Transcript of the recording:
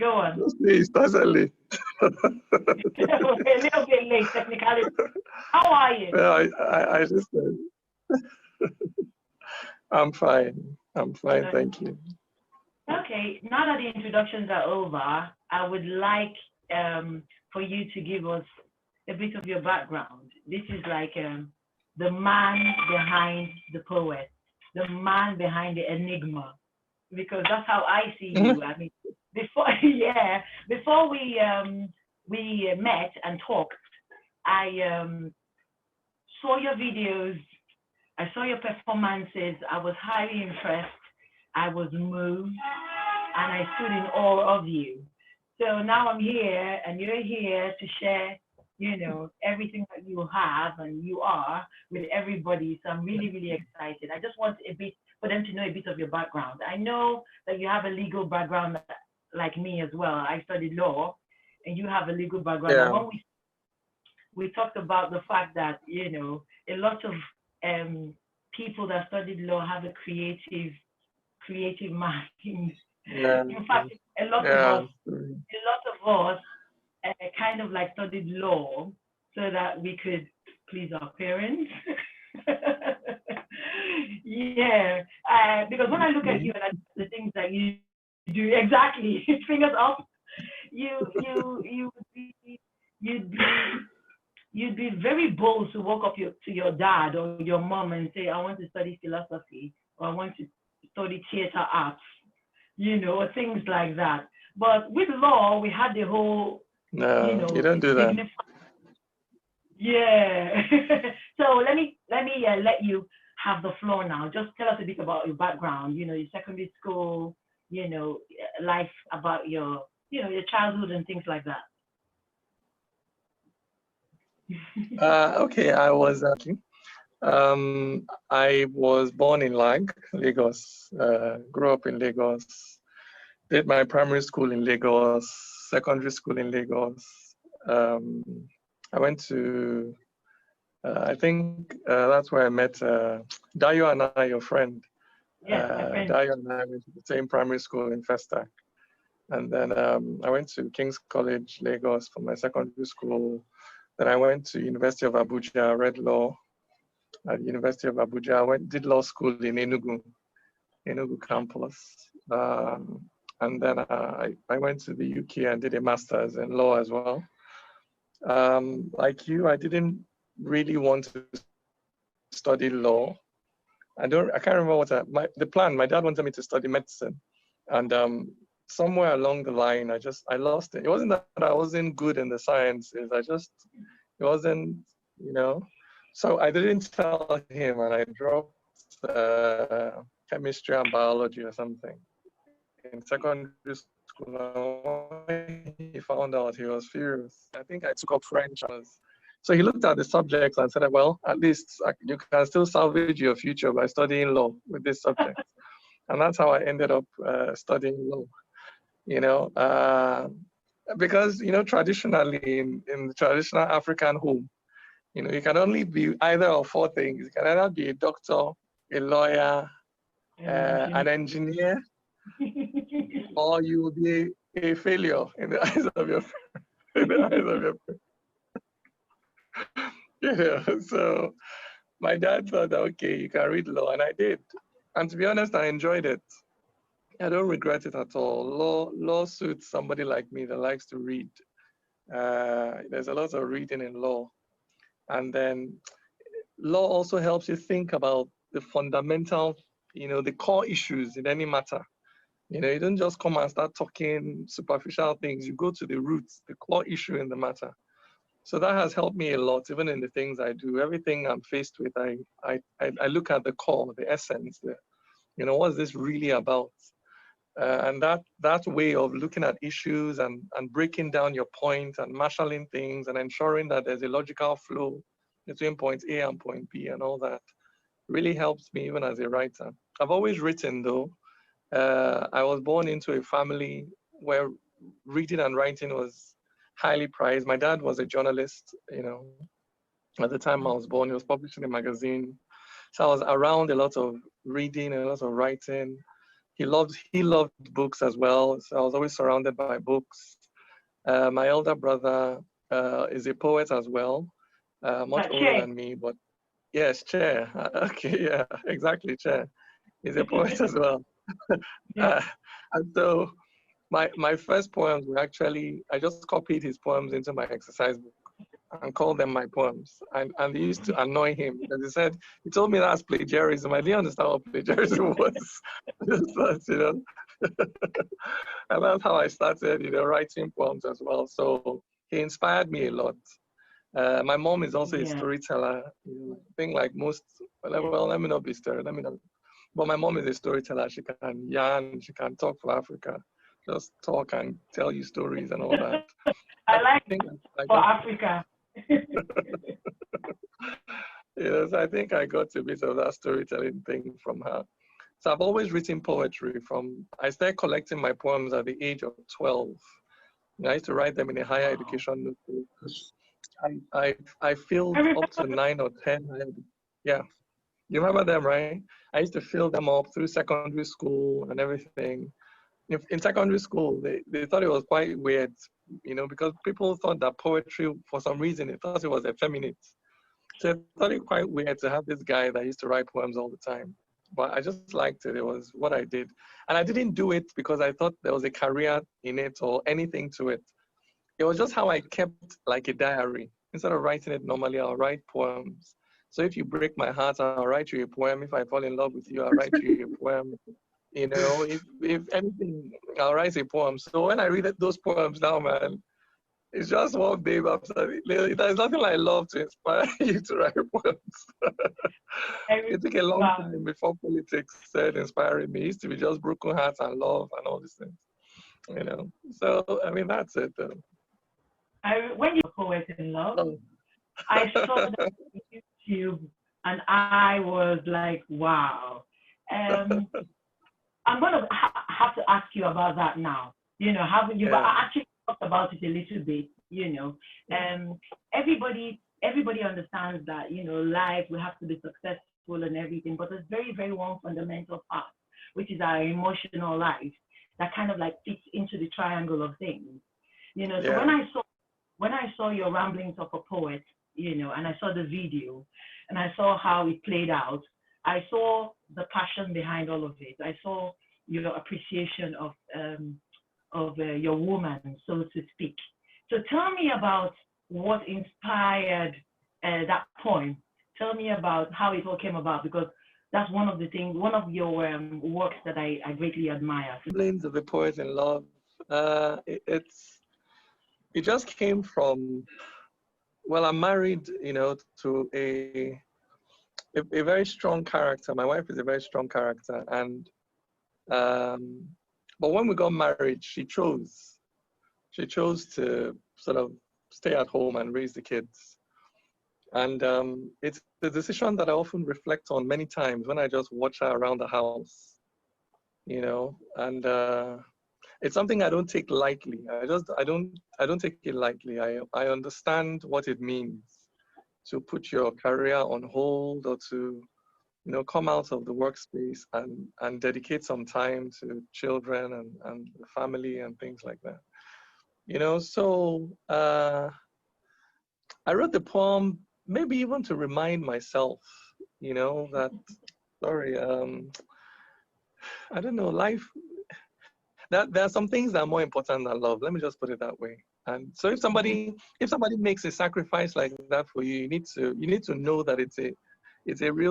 Go on. Please, certainly. A little bit late, technically. How are you? Well, I just said, I'm fine. I'm fine, thank you. Okay, now that the introductions are over, I would like for you to give us a bit of your background. This is like the man behind the poet, the man behind the enigma, because that's how I see you. I mean, before yeah, before we met and talked, I saw your videos, I saw your performances. I was highly impressed. I was moved, and I stood in awe of you. So now I'm here, and you're here to share, everything that you have and you are with everybody. So I'm really, really excited. I just want a bit for them to know a bit of your background. I know that you have a legal background like me as well. I studied law, and you have a legal background. Yeah. And when we talked about the fact that a lot of people that studied law have a creative mind. Yeah. In fact, a lot of us kind of like studied law so that we could please our parents. Yeah, because when I look at you and the things that you do, exactly, fingers up, you'd be you'd be very bold to walk up to your dad or your mom and say, I want to study philosophy, or I want to study theater arts, or things like that. But with law, we had the whole, No, you don't do that. Yeah. So let me let you have the floor now. Just tell us a bit about your background, your secondary school, life, about your childhood and things like that. Okay, I was born in Lagos, grew up in Lagos, did my primary school in Lagos, secondary school in Lagos. I went to, I think that's where I met Dayo and I, your friend. Yes, my friend. Dayo and I went to the same primary school in Festac. And then I went to King's College, Lagos for my secondary school. Then I went to University of Abuja, read law at the University of Abuja. I did law school in Enugu campus. And then I went to the UK and did a master's in law as well. Like you, I didn't really want to study law. I can't remember the plan. My dad wanted me to study medicine, and somewhere along the line, I lost it. It wasn't that I wasn't good in the sciences. It wasn't, So I didn't tell him, and I dropped chemistry and biology or something in secondary school. He found out, he was furious. I think I took up French. So he looked at the subjects and said, well, at least you can still salvage your future by studying law with this subject. And that's how I ended up studying law, because, traditionally in the traditional African home, you can only be either of four things. You can either be a doctor, a lawyer, an engineer, or you will be a failure in the eyes of your So my dad thought that, okay, you can read law, and I did. And to be honest, I enjoyed it. I don't regret it at all. Law suits somebody like me that likes to read. There's a lot of reading in law. And then law also helps you think about the fundamental, the core issues in any matter. You don't just come and start talking superficial things. You go to the roots, the core issue in the matter. So that has helped me a lot, even in the things I do. Everything I'm faced with, I look at the core, the essence, what's this really about? And that way of looking at issues and breaking down your point and marshalling things and ensuring that there's a logical flow between point A and point B and all that really helps me even as a writer. I've always written though. I was born into a family where reading and writing was highly prized. My dad was a journalist, at the time I was born. He was publishing a magazine. So I was around a lot of reading, a lot of writing. he loved books as well. So I was always surrounded by books. My elder brother is a poet as well, much older Che. than me, but yes, Chair. Okay, yeah, exactly, Chair. He's a poet as well. Yeah. And so my first poems were actually, I just copied his poems into my exercise book and called them my poems. And they used to annoy him because he told me that's plagiarism. I didn't understand what plagiarism was. Just that, and that's how I started, writing poems as well. So he inspired me a lot. My mom is also a Yeah. storyteller. I think like most, well, let me not be stereotypical, let me not. But my mom is a storyteller. She can yarn, she can talk for Africa, just talk and tell you stories and all that. I I like think I for got, Africa. yes, I think I got a bit of that storytelling thing from her. So I've always written poetry I started collecting my poems at the age of 12. I used to write them in a higher Wow. education notebook. I I filled remember. up to 9 or 10. Yeah, you remember them, right? I used to fill them up through secondary school and everything. In secondary school, they thought it was quite weird, because people thought that poetry, for some reason, they thought it was effeminate. So I thought it quite weird to have this guy that used to write poems all the time. But I just liked it. It was what I did. And I didn't do it because I thought there was a career in it or anything to it. It was just how I kept like a diary. Instead of writing it normally, I'll write poems. So if you break my heart, I'll write you a poem. If I fall in love with you, I'll write you a poem. If anything, I'll write a poem. So when I read those poems now, man, it's just one babe after the There's nothing like love to inspire you to write poems. I It took a long remember. time before politics started inspiring me. It used to be just broken hearts and love and all these things. So, I mean, that's it. When you were poet in love, Oh. I saw that on YouTube, and I was like, wow. I'm gonna have to ask you about that now. You've Yeah. actually talked about it a little bit. Everybody understands that life we have to be successful and everything, but there's very very one fundamental part, which is our emotional life, that kind of like fits into the triangle of things. So Yeah. when I saw your ramblings of a poet, and I saw the video, and I saw how it played out, I saw the passion behind all of it. I saw your appreciation of your woman, so to speak. So tell me about what inspired that poem. Tell me about how it all came about, because that's one of your works that I greatly admire. Ramblings of a Poet in Love. It just came from, well, I'm married, to a very strong character. My wife is a very strong character, and but when we got married, she chose to sort of stay at home and raise the kids. And it's the decision that I often reflect on many times when I just watch her around the house, and it's something I don't take lightly. I don't take it lightly. I understand what it means to put your career on hold, or to come out of the workspace and dedicate some time to children and the family and things like that. So I wrote the poem maybe even to remind myself, that, sorry, I don't know, life, that there are some things that are more important than love. Let me just put it that way. And so if somebody makes a sacrifice like that for you, you need to know that it's a real